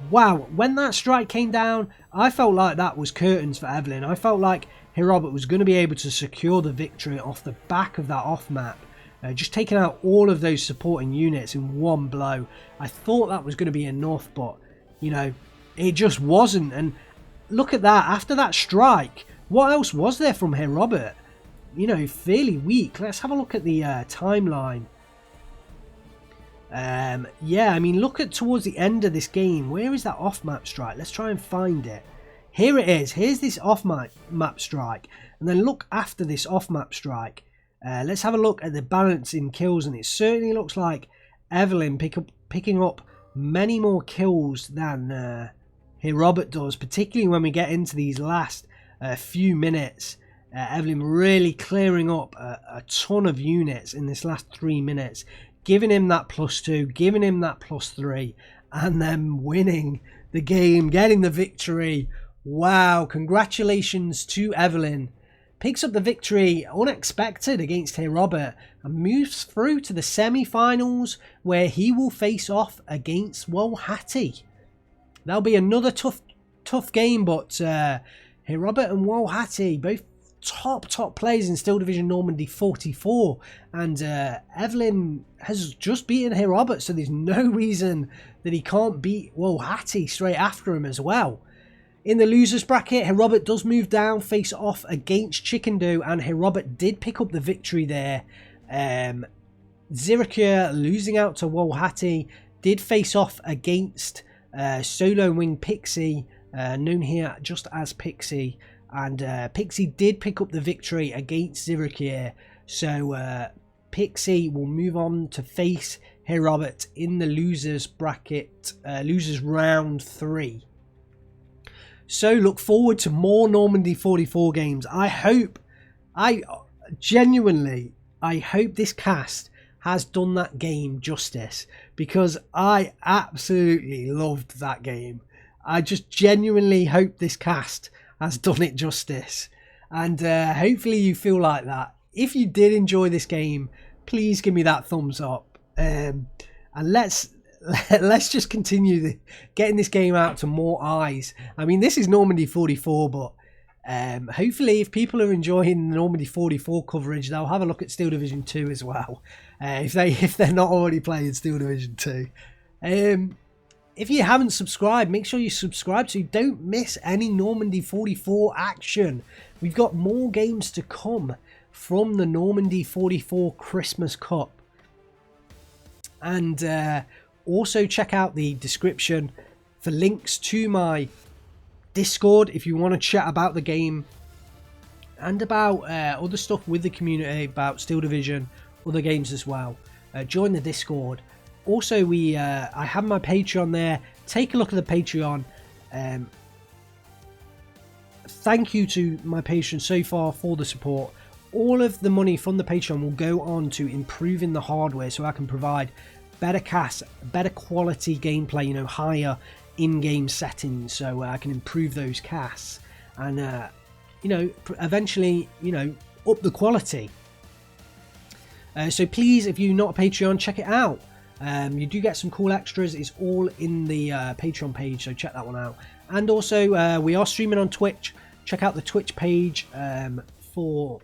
Wow, when that strike came down, I felt like that was curtains for Evelynn. I felt like Herr Robert was going to be able to secure the victory off the back of that off map. Just taking out all of those supporting units in one blow. I thought that was going to be enough, but, you know, it just wasn't. And look at that. After that strike, what else was there from Herr Robert? You know, fairly weak. Let's have a look at the timeline. Yeah, I mean, look at towards the end of this game. Where is that off-map strike? Let's try and find it. Here it is. Here's this off-map strike. And then look after this off-map strike. Let's have a look at the balance in kills. And it certainly looks like Evelynn picking up many more kills than Herr Robert does. Particularly when we get into these last few minutes. Evelynn really clearing up a ton of units in this last 3 minutes. Giving him that +2, giving him that +3, and then winning the game, getting the victory. Wow, congratulations to Evelynn. Picks up the victory unexpected against Herr Robert and moves through to the semi-finals, where he will face off against Wolhati. That'll be another tough game, but Herr Robert and Wolhati, both top players in Steel Division Normandy 44, and Evelynn has just beaten Herr Robert, so there's no reason that he can't beat Wolhati straight after him as well. In the losers bracket, Herr Robert does move down, face off against Chickendoo, and Herr Robert did pick up the victory there. Zirakur losing out to Wolhati, did face off against Solo Wing Pixie, known here just as Pixie. And Pixie did pick up the victory against Zirakur. So Pixie will move on to face Herr Robert in the losers bracket, losers round 3. So look forward to more Normandy 44 games. I genuinely hope this cast has done that game justice, because I absolutely loved that game. I just genuinely hope this cast has done it justice. And hopefully you feel like that. If you did enjoy this game, please give me that thumbs up. And let's just continue getting this game out to more eyes. I mean, this is Normandy 44, but hopefully if people are enjoying the Normandy 44 coverage, they'll have a look at Steel Division 2 as well, if they're not already playing Steel Division 2. If you haven't subscribed, make sure you subscribe so you don't miss any Normandy 44 action. We've got more games to come from the Normandy 44 Christmas Cup. And also check out the description for links to my Discord if you want to chat about the game and about other stuff with the community, about Steel Division, other games as well. Join the Discord. Also, I have my Patreon there. Take a look at the Patreon. Thank you to my patrons so far for the support. All of the money from the Patreon will go on to improving the hardware so I can provide better casts, better quality gameplay, you know, higher in-game settings, so I can improve those casts and, you know, eventually, you know, up the quality. So please, if you're not a Patreon, check it out. You do get some cool extras. It's all in the Patreon page, so check that one out. And also, we are streaming on Twitch. Check out the Twitch page for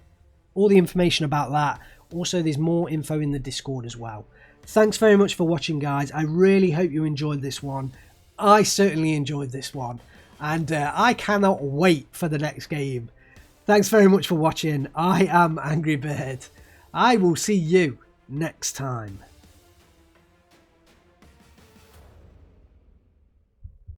all the information about that. Also, there's more info in the Discord as well. Thanks very much for watching, guys. I really hope you enjoyed this one. I certainly enjoyed this one. And I cannot wait for the next game. Thanks very much for watching. I am Angry Bird. I will see you next time.